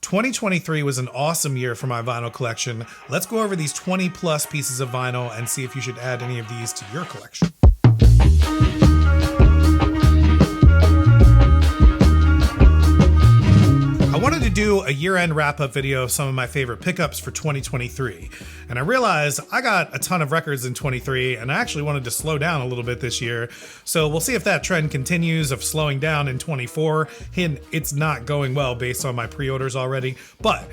2023 was an awesome year for my vinyl collection. Let's go over these 20 plus pieces of vinyl and see if you should add any of these to your collection. I wanted to do a year-end wrap-up video of some of my favorite pickups for 2023, and I realized I got a ton of records in 23, and I actually wanted to slow down a little bit this year, so we'll see if that trend continues of slowing down in 24. Hint, it's not going well based on my pre-orders already, but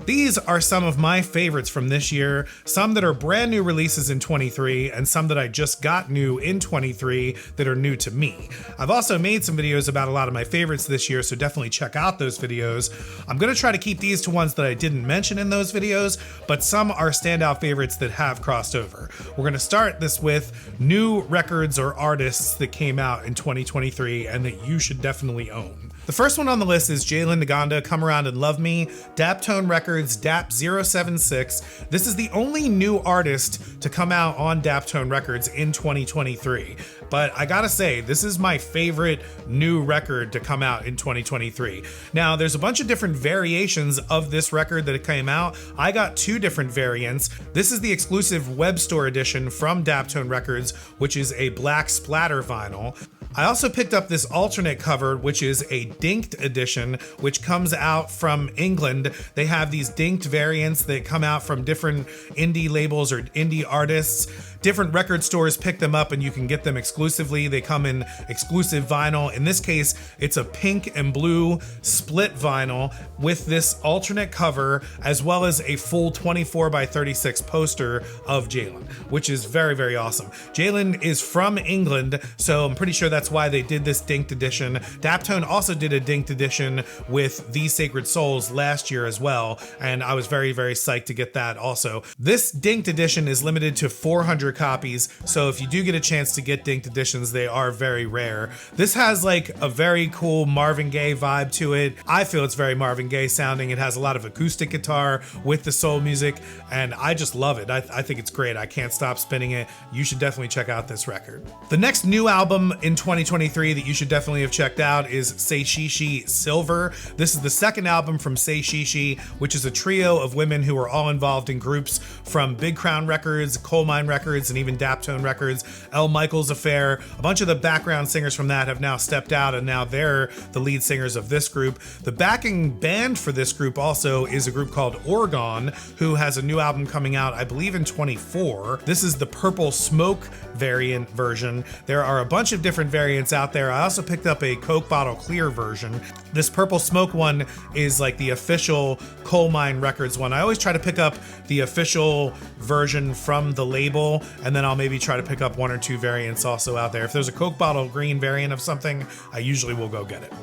these are some of my favorites from this year, some that are brand new releases in 23 and some that I just got new in 23 that are new to me. I've also made some videos about a lot of my favorites this year, so definitely check out those videos. I'm gonna try to keep these to ones that I didn't mention in those videos, but some are standout favorites that have crossed over. We're gonna start this with new records or artists that came out in 2023 and that you should definitely own. The first one on the list is Jalen Naganda, Come Around and Love Me, Daptone Records, DAP076. This is the only new artist to come out on Daptone Records in 2023. But I gotta say, this is my favorite new record to come out in 2023. Now, there's a bunch of different variations of this record that came out. I got two different variants. This is the exclusive web store edition from Daptone Records, which is a black splatter vinyl. I also picked up this alternate cover, which is a dinked edition, which comes out from England. They have these dinked variants that come out from different indie labels or indie artists. Different record stores pick them up and you can get them exclusively. They come in exclusive vinyl. In this case, it's a pink and blue split vinyl with this alternate cover, as well as a full 24x36 poster of Jalen, which is very, very awesome. Jalen is from England, so I'm pretty sure that's why they did this dinked edition. Daptone also did a dinked edition with These Sacred Souls last year as well, and I was very, very psyched to get that also. This dinked edition is limited to 400 copies, so if you do get a chance to get dinked editions, they are very rare. This has like a very cool Marvin Gaye vibe to it. I feel it's very Marvin Gaye sounding. It has a lot of acoustic guitar with the soul music, and I just love it. I think it's great. I can't stop spinning it. You should definitely check out this record. The next new album in 2023 that you should definitely have checked out is Say Shishi Silver. This is the second album from Say Shishi, which is a trio of women who are all involved in groups from Big Crown Records, Coal Mine Records, and even Daptone Records, L. Michaels Affair. A bunch of the background singers from that have now stepped out, and now they're the lead singers of this group. The backing band for this group also is a group called Oregon, who has a new album coming out, I believe in 24. This is the Purple Smoke variant version. There are a bunch of different variants out there. I also picked up a Coke Bottle Clear version. This Purple Smoke one is like the official Coal Mine Records one. I always try to pick up the official version from the label, and then I'll maybe try to pick up one or two variants also out there. If there's a Coke Bottle Green variant of something, I usually will go get it.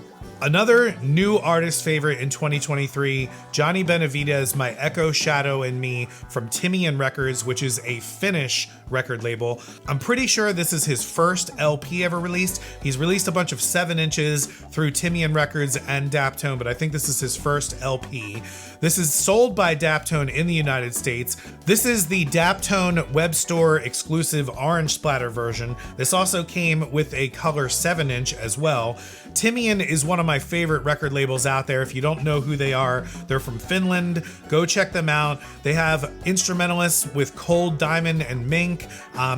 Another new artist favorite in 2023, Johnny Benavidez, My Echo, Shadow, and Me from Timian Records, which is a Finnish record label. I'm pretty sure this is his first LP ever released. He's released a bunch of 7 inches through Timian Records and Daptone, but I think this is his first LP. This is sold by Daptone in the United States. This is the Daptone web store exclusive orange splatter version. This also came with a color 7-inch as well. Timian is one of my favorite record labels out there. If you don't know who they are, they're from Finland. Go check them out. They have instrumentalists with Cold Diamond and Mink.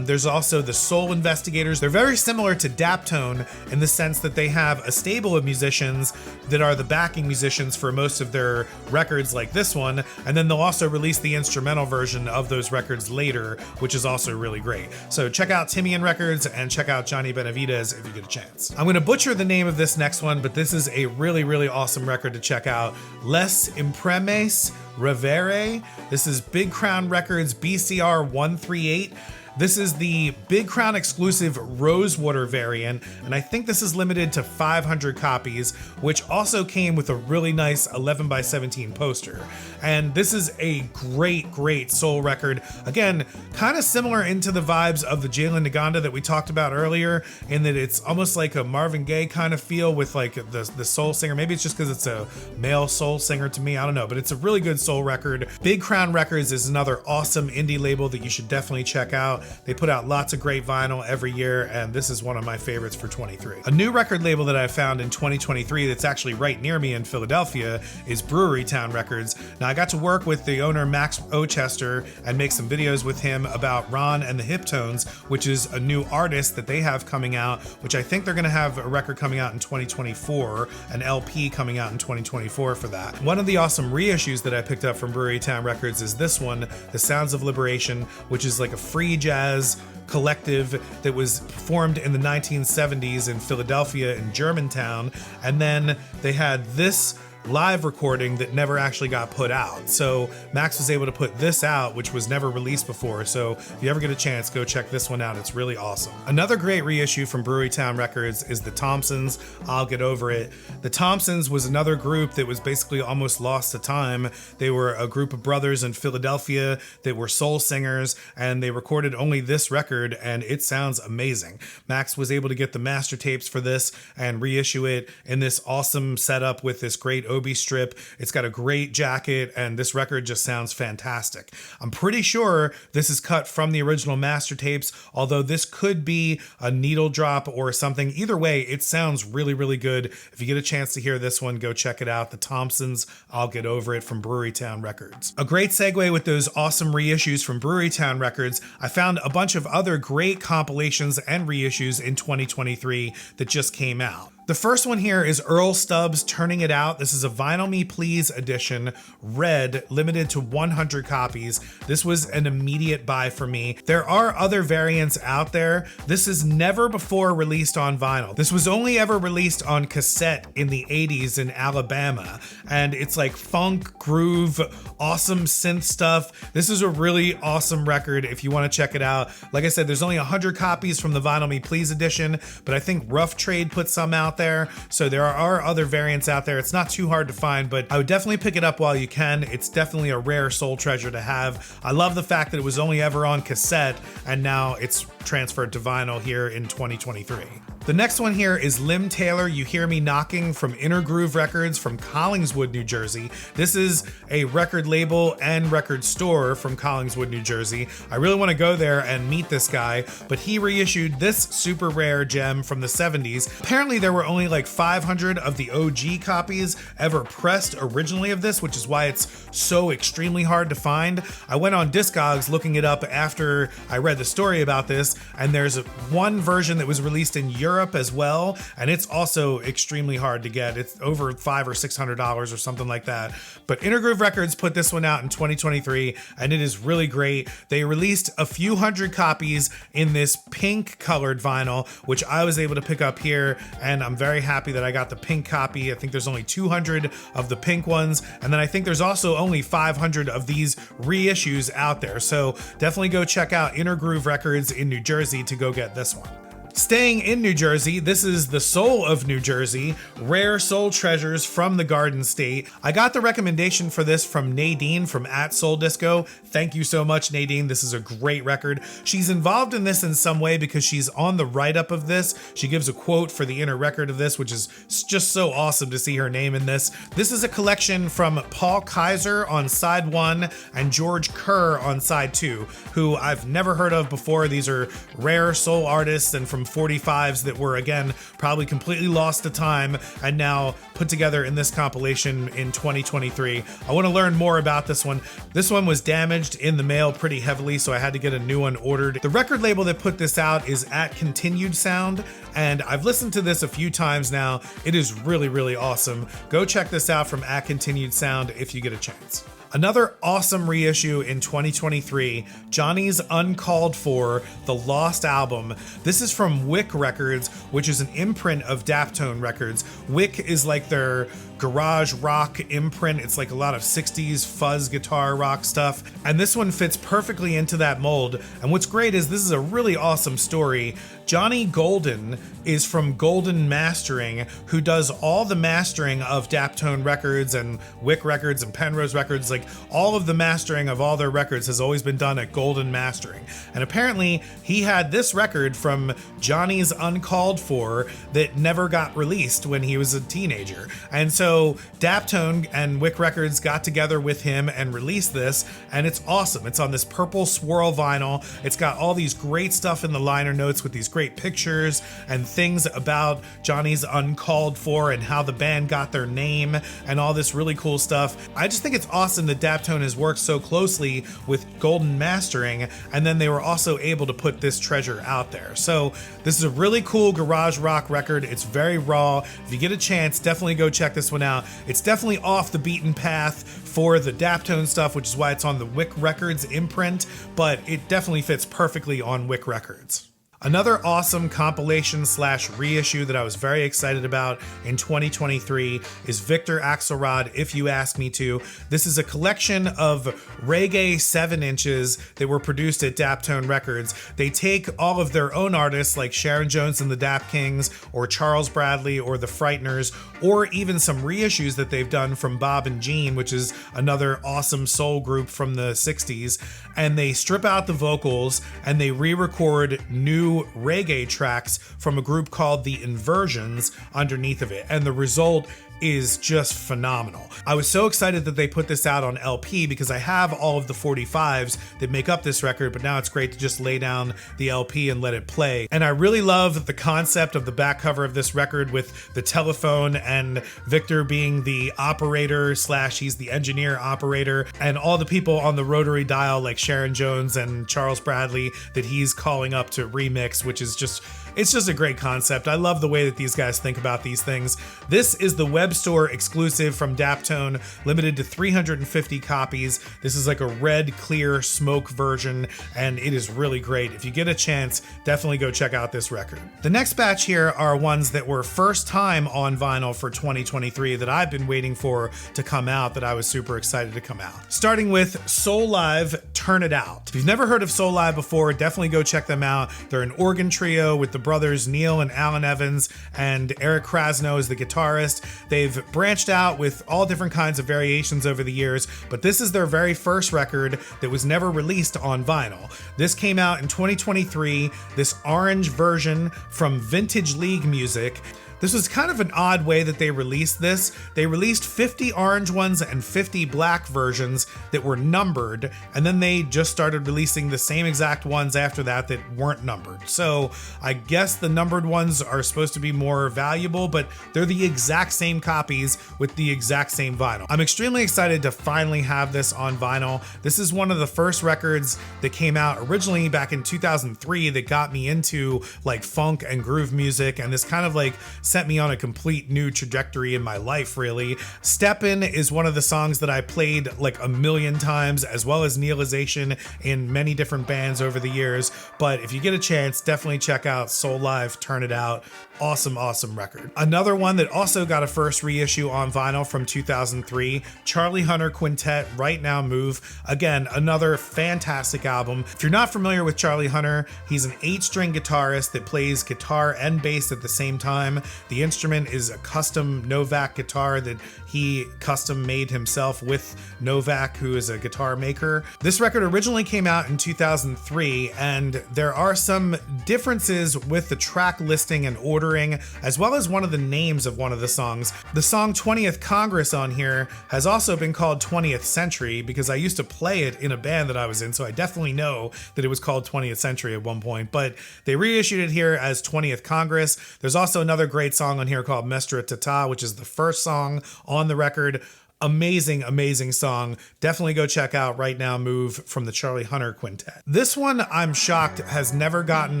There's also the Soul Investigators. They're very similar to Daptone in the sense that they have a stable of musicians that are the backing musicians for most of their records like this one, and then they'll also release the instrumental version of those records later, which is also really great. So check out Timian Records and check out Johnny Benavidez if you get a chance. I'm gonna butcher the name of this next one, but this is a really, really awesome record to check out. Les Impremes Revere. This is Big Crown Records BCR 138. This is the Big Crown exclusive Rosewater variant, and I think this is limited to 500 copies, which also came with a really nice 11x17 poster. And this is a great, great soul record. Again, kind of similar into the vibes of the Jalen Naganda that we talked about earlier, in that it's almost like a Marvin Gaye kind of feel with like the soul singer. Maybe it's just because it's a male soul singer to me, I don't know, but it's a really good soul record. Big Crown Records is another awesome indie label that you should definitely check out. They put out lots of great vinyl every year, and this is one of my favorites for 23. A new record label that I found in 2023 that's actually right near me in Philadelphia is Brewery Town Records. Now, I got to work with the owner, Max Ochester, and make some videos with him about Ron and the Hiptones, which is a new artist that they have coming out, which I think they're going to have a record coming out in 2024, an LP coming out in 2024 for that. One of the awesome reissues that I picked up from Brewery Town Records is this one, The Sounds of Liberation, which is like a free jazz collective that was formed in the 1970s in Philadelphia in Germantown, and then they had this live recording that never actually got put out. So Max was able to put this out, which was never released before. So if you ever get a chance, go check this one out. It's really awesome. Another great reissue from Brewery Town Records is the Thompsons, I'll Get Over It. The Thompsons was another group that was basically almost lost to time. They were a group of brothers in Philadelphia that were soul singers, and they recorded only this record, and it sounds amazing. Max was able to get the master tapes for this and reissue it in this awesome setup with this great Obi strip. It's got a great jacket, and this record just sounds fantastic. I'm pretty sure this is cut from the original master tapes, although this could be a needle drop or something. Either way, it sounds really, really good. If you get a chance to hear this one, go check it out. The Thompsons, I'll Get Over It from Brewery Town Records. A great segue with those awesome reissues from Brewery Town Records. I found a bunch of other great compilations and reissues in 2023 that just came out. The first one here is Earl Stubbs' Turning It Out. This is a Vinyl Me Please edition, red, limited to 100 copies. This was an immediate buy for me. There are other variants out there. This is never before released on vinyl. This was only ever released on cassette in the 80s in Alabama, and it's like funk, groove, awesome synth stuff. This is a really awesome record if you want to check it out. Like I said, there's only 100 copies from the Vinyl Me Please edition, but I think Rough Trade put some out there, so there are other variants out there. It's not too hard to find, but I would definitely pick it up while you can. It's definitely a rare soul treasure to have. I love the fact that it was only ever on cassette, and now it's transferred to vinyl here in 2023. The next one here is Lim Taylor, You Hear Me Knocking from Inner Groove Records from Collingswood, New Jersey. This is a record label and record store from Collingswood, New Jersey. I really want to go there and meet this guy, but he reissued this super rare gem from the 70s. Apparently there were only like 500 of the OG copies ever pressed originally of this, which is why it's so extremely hard to find. I went on Discogs looking it up after I read the story about this, and there's one version that was released in Europe as well, and it's also extremely hard to get. It's over $500 or $600 or something like that. But Inner Groove Records put this one out in 2023, and it is really great. They released a few hundred copies in this pink colored vinyl, which I was able to pick up here, and I'm very happy that I got the pink copy. I think there's only 200 of the pink ones, and then I think there's also only 500 of these reissues out there. So definitely go check out Inner Groove Records in New Jersey to go get this one. Staying in New Jersey, this is the Soul of New Jersey, Rare Soul Treasures from the Garden State. I got the recommendation for this from Nadine from @SoulDisco. Thank you so much, Nadine. This is a great record. She's involved in this in some way because she's on the write-up of this. She gives a quote for the inner record of this, which is just so awesome to see her name in this. This is a collection from Paul Kaiser on side 1 and George Kerr on side 2, who I've never heard of before. These are rare soul artists and from 45s that were, again, probably completely lost to time and now put together in this compilation in 2023. I want to learn more about this one. This one was damaged in the mail pretty heavily, so I had to get a new one ordered. The record label that put this out is At Continued Sound, and I've listened to this a few times now. It is really, really awesome. Go check this out from At Continued Sound if you get a chance. Another awesome reissue in 2023, Johnny's Uncalled For, The Lost Album. This is from Wick Records, which is an imprint of Daptone Records. Wick is like their garage rock imprint. It's like a lot of 60s fuzz guitar rock stuff, and this one fits perfectly into that mold. And what's great is this is a really awesome story. Johnny Golden is from Golden Mastering, who does all the mastering of Daptone Records and Wick Records and Penrose Records. Like, all of the mastering of all their records has always been done at Golden Mastering. And apparently he had this record from Johnny's Uncalled For that never got released when he was a teenager. And so So Daptone and Wick Records got together with him and released this, and it's awesome. It's on this purple swirl vinyl. It's got all these great stuff in the liner notes with these great pictures and things about Johnny's Uncalled For and how the band got their name and all this really cool stuff. I just think it's awesome that Daptone has worked so closely with Golden Mastering, and then they were also able to put this treasure out there. So this is a really cool garage rock record. It's very raw. If you get a chance, definitely go check this one out. It's definitely off the beaten path for the Daptone stuff, which is why it's on the Wick Records imprint, but it definitely fits perfectly on Wick Records. Another awesome compilation / reissue that I was very excited about in 2023 is Victor Axelrod, If You Ask Me To. This is a collection of reggae 7-inches that were produced at Daptone Records. They take all of their own artists like Sharon Jones and the Dap Kings, or Charles Bradley, or the Frighteners, or even some reissues that they've done from Bob and Jean, which is another awesome soul group from the 60s. And they strip out the vocals and they re-record new reggae tracks from a group called the Inversions underneath of it, and the result is just phenomenal. I was so excited that they put this out on LP because I have all of the 45s that make up this record, but now it's great to just lay down the LP and let it play. And I really love the concept of the back cover of this record with the telephone and Victor being the operator / he's the engineer operator, and all the people on the rotary dial like Sharon Jones and Charles Bradley that he's calling up to remix, which is just, it's just a great concept. I love the way that these guys think about these things. This is the web store exclusive from Daptone, limited to 350 copies. This is like a red, clear smoke version, and it is really great. If you get a chance, definitely go check out this record. The next batch here are ones that were first time on vinyl for 2023 that I've been waiting for to come out, that I was super excited to come out. Starting with Soul Live, Turn It Out. If you've never heard of Soul Live before, definitely go check them out. They're an organ trio with the brothers Neil and Alan Evans, and Eric Krasno is the guitarist. They've branched out with all different kinds of variations over the years, but this is their very first record that was never released on vinyl. This came out in 2023, this orange version from Vintage League Music. This was kind of an odd way that they released this. They released 50 orange ones and 50 black versions that were numbered, and then they just started releasing the same exact ones after that that weren't numbered. So I guess the numbered ones are supposed to be more valuable, but they're the exact same copies with the exact same vinyl. I'm extremely excited to finally have this on vinyl. This is one of the first records that came out originally back in 2003 that got me into like funk and groove music, and this kind of like sent me on a complete new trajectory in my life, really. Steppin' is one of the songs that I played like a million times, as well as Nihilization in many different bands over the years. But if you get a chance, definitely check out Soul Live, Turn It Out. Awesome, awesome record. Another one that also got a first reissue on vinyl from 2003, Charlie Hunter Quintet, Right Now Move. Again, another fantastic album. If you're not familiar with Charlie Hunter, he's an 8-string guitarist that plays guitar and bass at the same time. The instrument is a custom Novak guitar that he custom made himself with Novak, who is a guitar maker. This record originally came out in 2003, and there are some differences with the track listing and ordering, as well as one of the names of one of the songs. The song 20th Congress on here has also been called 20th Century because I used to play it in a band that I was in, so I definitely know that it was called 20th Century at one point, but they reissued it here as 20th Congress. There's also another great song on here called Mestra Tata, which is the first song on the record. Amazing, amazing song. Definitely go check out Right Now Move from the Charlie Hunter Quintet. This one, I'm shocked, has never gotten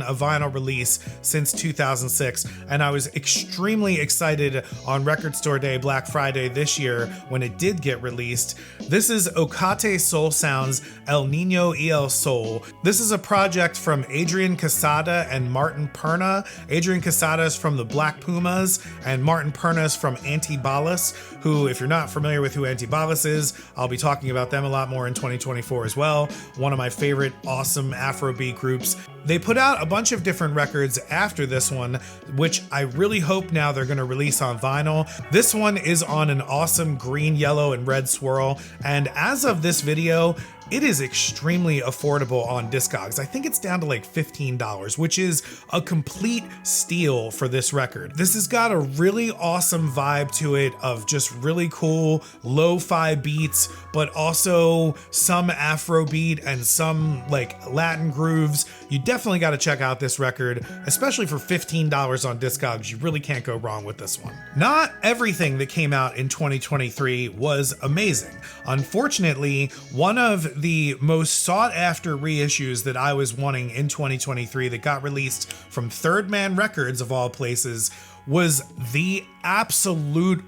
a vinyl release since 2006, and I was extremely excited on Record Store Day, Black Friday this year, when it did get released. This is Ocate Soul Sounds, El Nino y el Sol. This is a project from Adrian Casada and Martin Perna. Adrian Casada is from the Black Pumas, and Martin Perna is from Antibalas, who, if you're not familiar with who Antibalas is, I'll be talking about them a lot more in 2024 as well. One of my favorite awesome Afrobeat groups. They put out a bunch of different records after this one, which I really hope now they're going to release on vinyl. This one is on an awesome green, yellow, and red swirl, and as of this video, it is extremely affordable on Discogs. I think it's down to like $15, which is a complete steal for this record. This has got a really awesome vibe to it of just really cool lo-fi beats, but also some Afrobeat and some like Latin grooves. You definitely got to check out this record, especially for $15 on Discogs. You really can't go wrong with this one. Not everything that came out in 2023 was amazing. Unfortunately, one of the most sought after reissues that I was wanting in 2023 that got released from Third Man Records of all places was the absolute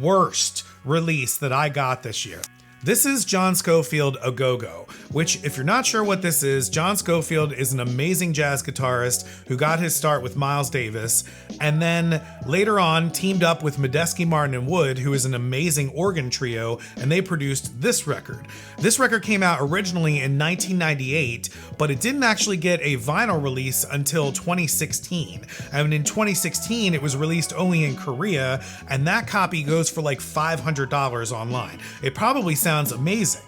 worst release that I got this year. This is John Scofield A Go-Go, which, if you're not sure what this is, John Scofield is an amazing jazz guitarist who got his start with Miles Davis, and then later on teamed up with Medeski, Martin, and Wood, who is an amazing organ trio, and they produced this record. This record came out originally in 1998, but it didn't actually get a vinyl release until 2016. And in 2016, it was released only in Korea, and that copy goes for like $500 online. It probably sounds amazing.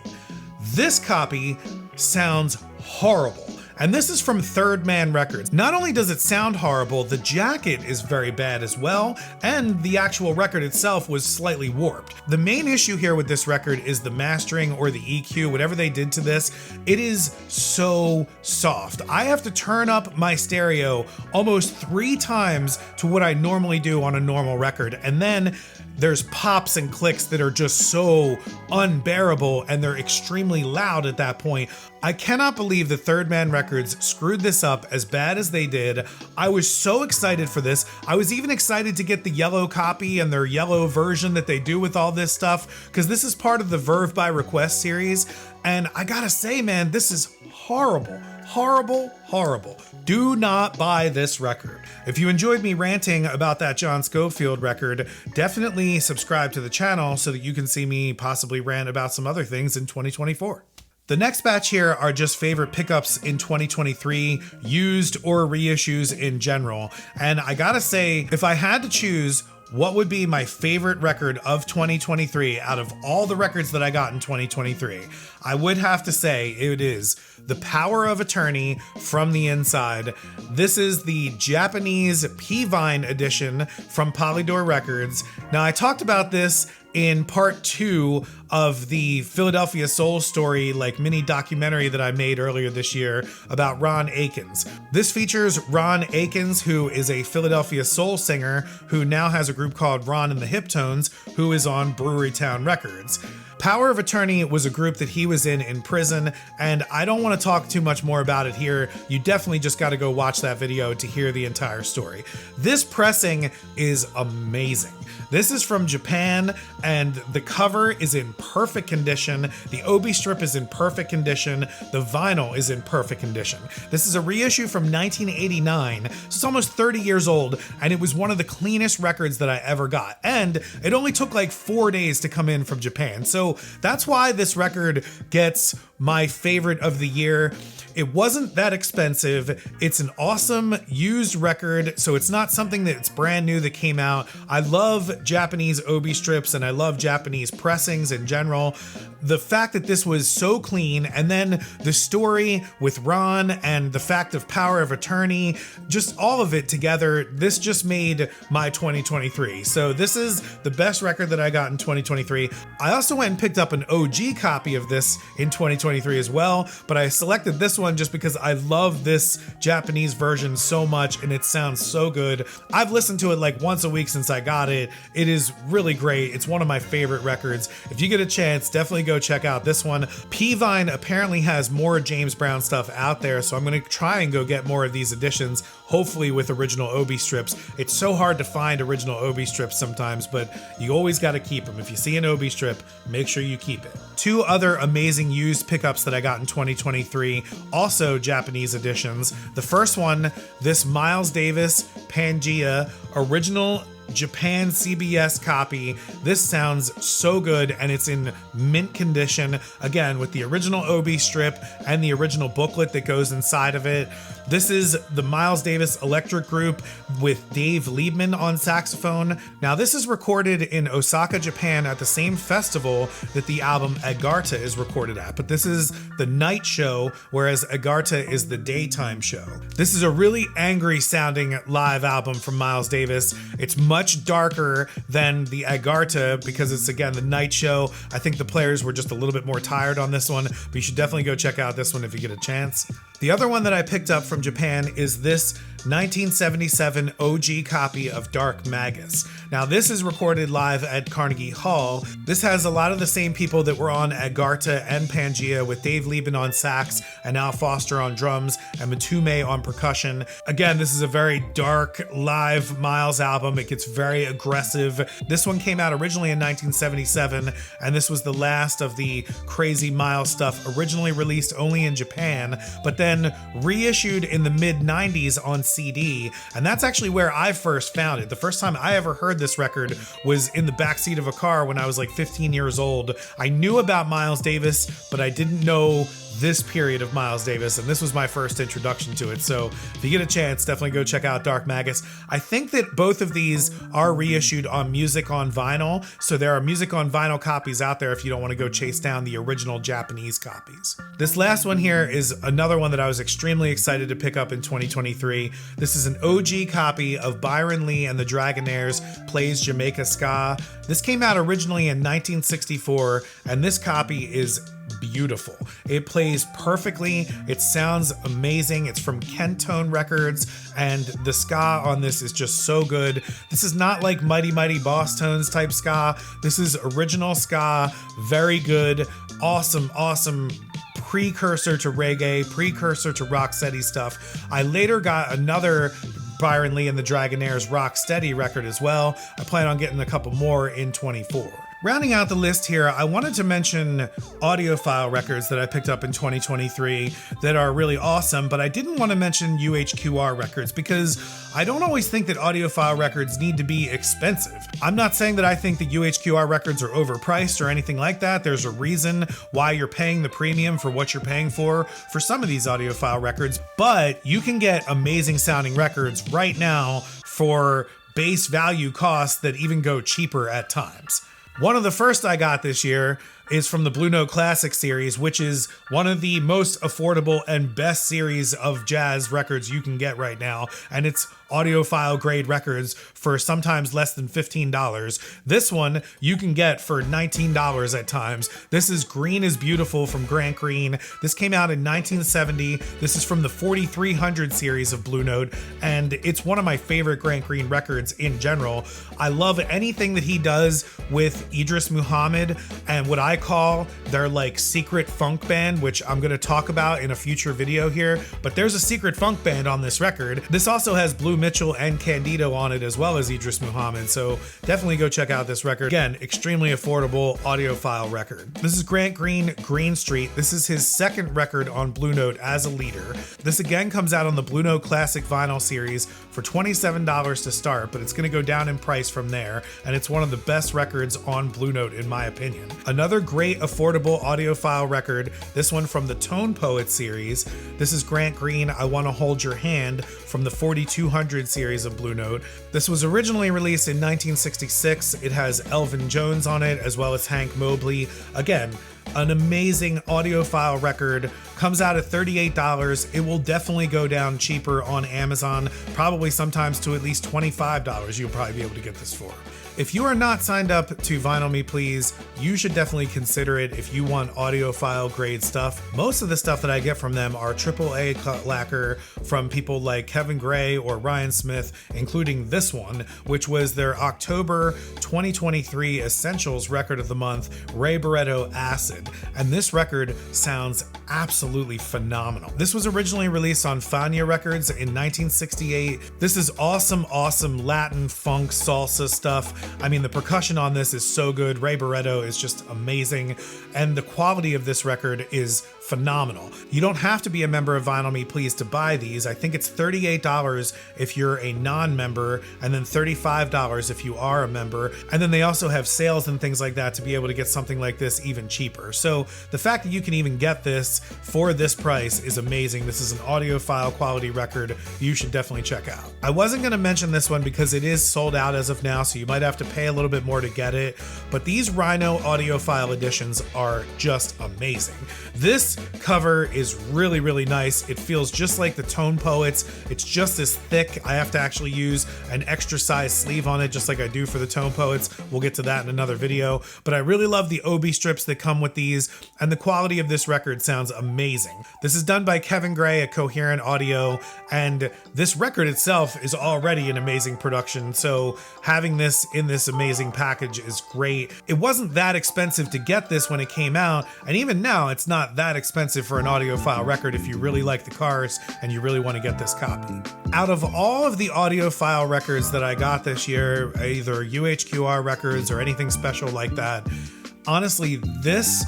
This copy sounds horrible. And this is from Third Man Records. Not only does it sound horrible, the jacket is very bad as well, and the actual record itself was slightly warped. The main issue here with this record is the mastering or the EQ, whatever they did to this. It is so soft. I have to turn up my stereo almost 3 times to what I normally do on a normal record, and then there's pops and clicks that are just so unbearable, and they're extremely loud at that point. I cannot believe that Third Man Records screwed this up as bad as they did. I was so excited for this. I was even excited to get the yellow copy and their yellow version that they do with all this stuff, because this is part of the Verve by Request series. And I gotta say, man, this is horrible. Horrible, horrible. Do not buy this record. If you enjoyed me ranting about that John Scofield record, definitely subscribe to the channel so that you can see me possibly rant about some other things in 2024. The next batch here are just favorite pickups in 2023, used or reissues in general. And I gotta say, if I had to choose what would be my favorite record of 2023 out of all the records that I got in 2023, I would have to say it is The Power of Attorney from the Inside. This is the Japanese P-Vine edition from Polydor Records. Now, I talked about this in part 2 of the Philadelphia Soul Story like mini documentary that I made earlier this year about Ron Akins. This features Ron Akins, who is a Philadelphia soul singer who now has a group called Ron and the Hiptones, who is on Brewery Town Records. Power of Attorney was a group that he was in prison, and I don't want to talk too much more about it here. You definitely just got to go watch that video to hear the entire story. This pressing is amazing. This is from Japan, and the cover is in perfect condition. The obi strip is in perfect condition. The vinyl is in perfect condition. This is a reissue from 1989. It's almost 30 years old, and it was one of the cleanest records that I ever got. And it only took like 4 days to come in from Japan. So that's why this record gets my favorite of the year. It wasn't that expensive. It's an awesome used record, so it's not something that's brand new that came out. I love Japanese obi strips and I love Japanese pressings in general. The fact that this was so clean, and then the story with Ron and the fact of Power of Attorney, just all of it together, this just made my 2023. So this is the best record that I got in 2023. I also went and picked up an OG copy of this in 2023 as well, but I selected this one just because I love this Japanese version so much and it sounds so good. I've listened to it like once a week since I got it. It is really great. It's one of my favorite records. If you get a chance, definitely go check out this one. P-Vine apparently has more James Brown stuff out there, so I'm going to try and go get more of these editions, hopefully with original obi strips. It's so hard to find original obi strips sometimes, but you always got to keep them. If you see an obi strip, make sure you keep it. 2 other amazing used pickups that I got in 2023, also Japanese editions. The first one, this Miles Davis Pangea original Japan CBS copy. This sounds so good, and it's in mint condition, again with the original OB strip and the original booklet that goes inside of it. This is the Miles Davis Electric Group with Dave Liebman on saxophone. Now this is recorded in Osaka, Japan at the same festival that the album Agartha is recorded at, but this is the night show, whereas Agartha is the daytime show. This is a really angry sounding live album from Miles Davis. It's much darker than the Agartha because it's, again, the night show. I think the players were just a little bit more tired on this one, but you should definitely go check out this one if you get a chance. The other one that I picked up from Japan is this 1977 OG copy of Dark Magus. Now this is recorded live at Carnegie Hall. This has a lot of the same people that were on Agartha and Pangea, with Dave Liebman on sax and Al Foster on drums and Matume on percussion. Again, this is a very dark live Miles album. It gets very aggressive. This one came out originally in 1977, and this was the last of the crazy Miles stuff, originally released only in Japan, but then reissued in the mid-90s on CD, and that's actually where I first found it. The first time I ever heard this record was in the backseat of a car when I was like 15 years old. I knew about Miles Davis, but I didn't know this period of Miles Davis, and this was my first introduction to it. So if you get a chance, definitely go check out Dark Magus. I think that both of these are reissued on Music on Vinyl, so there are Music on Vinyl copies out there if you don't want to go chase down the original Japanese copies. This last one here is another one that I was extremely excited to pick up in 2023. This is an OG copy of Byron Lee and the Dragonaires Plays Jamaica Ska. This came out originally in 1964, and this copy is beautiful. It plays perfectly. It sounds amazing. It's from Kentone Records, and the ska on this is just so good. This is not like Mighty Mighty Boss Tones type ska. This is original ska, very good, awesome precursor to reggae, precursor to rocksteady stuff. I later got another Byron Lee and the Dragonaires Rocksteady record as well. I plan on getting a couple more in 24. Rounding out the list here, I wanted to mention Audiophile records that I picked up in 2023 that are really awesome, but I didn't want to mention UHQR records because I don't always think that Audiophile records need to be expensive. I'm not saying that I think the UHQR records are overpriced or anything like that. There's a reason why you're paying the premium for what you're paying for some of these Audiophile records, but you can get amazing sounding records right now for base value costs that even go cheaper at times. One of the first I got this year is from the Blue Note Classic series, which is one of the most affordable and best series of jazz records you can get right now. And it's audiophile grade records for sometimes less than $15. This one you can get for $19 at times. This is Green is Beautiful from Grant Green. This came out in 1970. This is from the 4300 series of Blue Note, and it's one of my favorite Grant Green records in general. I love anything that he does with Idris Muhammad and what I call their like secret funk band, which I'm going to talk about in a future video here, but there's a secret funk band on this record. This also has Blue Mitchell and Candido on it, as well as Idris Muhammad, so definitely go check out this record. Again, extremely affordable audiophile record. This is Grant Green, Green Street. This is his second record on Blue Note as a leader. This again comes out on the Blue Note Classic Vinyl series for $27 to start, but it's going to go down in price from there, and it's one of the best records on Blue Note in my opinion. Another great affordable audiophile record, this one from the Tone Poet series. This is Grant Green, I Want to Hold Your Hand from the 4200 series of Blue Note. This was originally released in 1966. It has Elvin Jones on it, as well as Hank Mobley. Again, an amazing audiophile record. Comes out at $38. It will definitely go down cheaper on Amazon, probably sometimes to at least $25 you'll probably be able to get this for. If you are not signed up to Vinyl Me Please, you should definitely consider it if you want audiophile grade stuff. Most of the stuff that I get from them are AAA lacquer from people like Kevin Gray or Ryan Smith, including this one, which was their October 2023 Essentials Record of the Month, Ray Barretto Acid. And this record sounds absolutely phenomenal. This was originally released on Fania Records in 1968. This is awesome Latin funk salsa stuff. I mean, the percussion on this is so good. Ray Barretto is just amazing, and the quality of this record is phenomenal. You don't have to be a member of Vinyl Me Please to buy these. I think it's $38 if you're a non-member, and then $35 if you are a member. And then they also have sales and things like that to be able to get something like this even cheaper. So the fact that you can even get this for this price is amazing. This is an audiophile quality record you should definitely check out. I wasn't going to mention this one because it is sold out as of now, so you might have to pay a little bit more to get it, but these Rhino audiophile editions are just amazing. This cover is really, really nice. It feels just like the Tone Poets. It's just as thick. I have to actually use an extra size sleeve on it, just like I do for the Tone Poets. We'll get to that in another video, but I really love the Obi strips that come with these, and the quality of this record sounds amazing. This is done by Kevin Gray at Coherent Audio, and this record itself is already an amazing production, so having this in this amazing package is great. It wasn't that expensive to get this when it came out, and even now it's not that expensive for an audiophile record if you really like the Cars and you really want to get this copy. Out of all of the audiophile records that I got this year, either UHQR records or anything special like that, honestly, this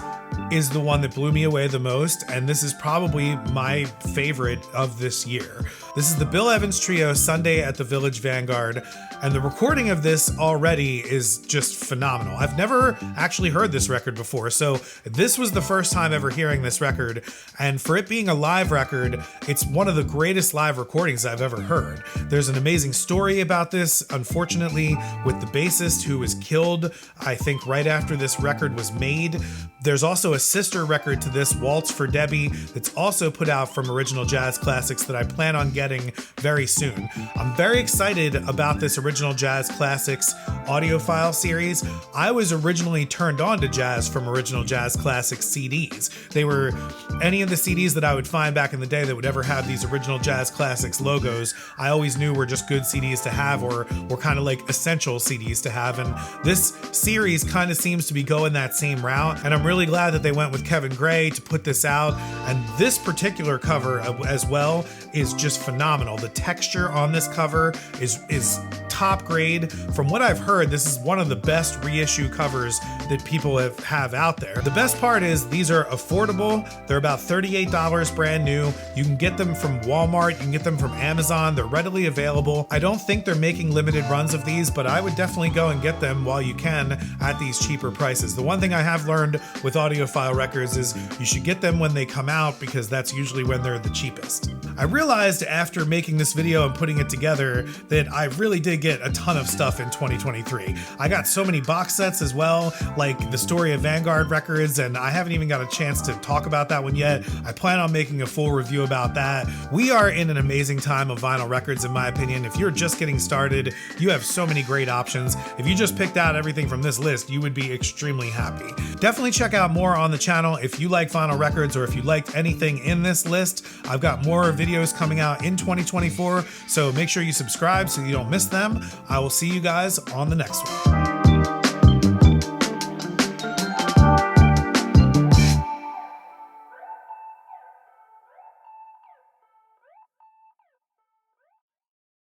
is the one that blew me away the most, and this is probably my favorite of this year. This is the Bill Evans Trio Sunday at the Village Vanguard, and the recording of this already is just phenomenal. I've never actually heard this record before, so this was the first time ever hearing this record, and for it being a live record, it's one of the greatest live recordings I've ever heard. There's an amazing story about this, unfortunately, with the bassist who was killed, I think right after this record was made. There's also a sister record to this, Waltz for Debbie, that's also put out from Original Jazz Classics that I plan on getting very soon. I'm very excited about this Original Jazz Classics audiophile series. I was originally turned on to jazz from Original Jazz Classics CDs. They were any of the CDs that I would find back in the day that would ever have these Original Jazz Classics logos, I always knew were just good CDs to have, or were kind of like essential CDs to have, and this series kind of seems to be going that same route, and I'm really glad that they went with Kevin Gray to put this out, and this particular cover as well is just phenomenal. The texture on this cover is top grade. From what I've heard, this is one of the best reissue covers that people have out there. The best part is these are affordable. They're about $38 brand new. You can get them from Walmart, you can get them from Amazon. They're readily available. I don't think they're making limited runs of these, but I would definitely go and get them while you can at these cheaper prices. The one thing I have learned with audiophile records is you should get them when they come out, because that's usually when they're the cheapest. I realized after making this video and putting it together that I really did get a ton of stuff in 2023. I got so many box sets as well, like the Story of Vanguard records, and I haven't even got a chance to talk about that one yet. I plan on making a full review about that. We are in an amazing time of vinyl records, in my opinion. If you're just getting started, you have so many great options. If you just picked out everything from this list, you would be extremely happy. Definitely check out more on the channel if you like vinyl records, or if you liked anything in this list. I've got more videos coming out in 2024, so make sure you subscribe so you don't miss them. I will see you guys on the next one.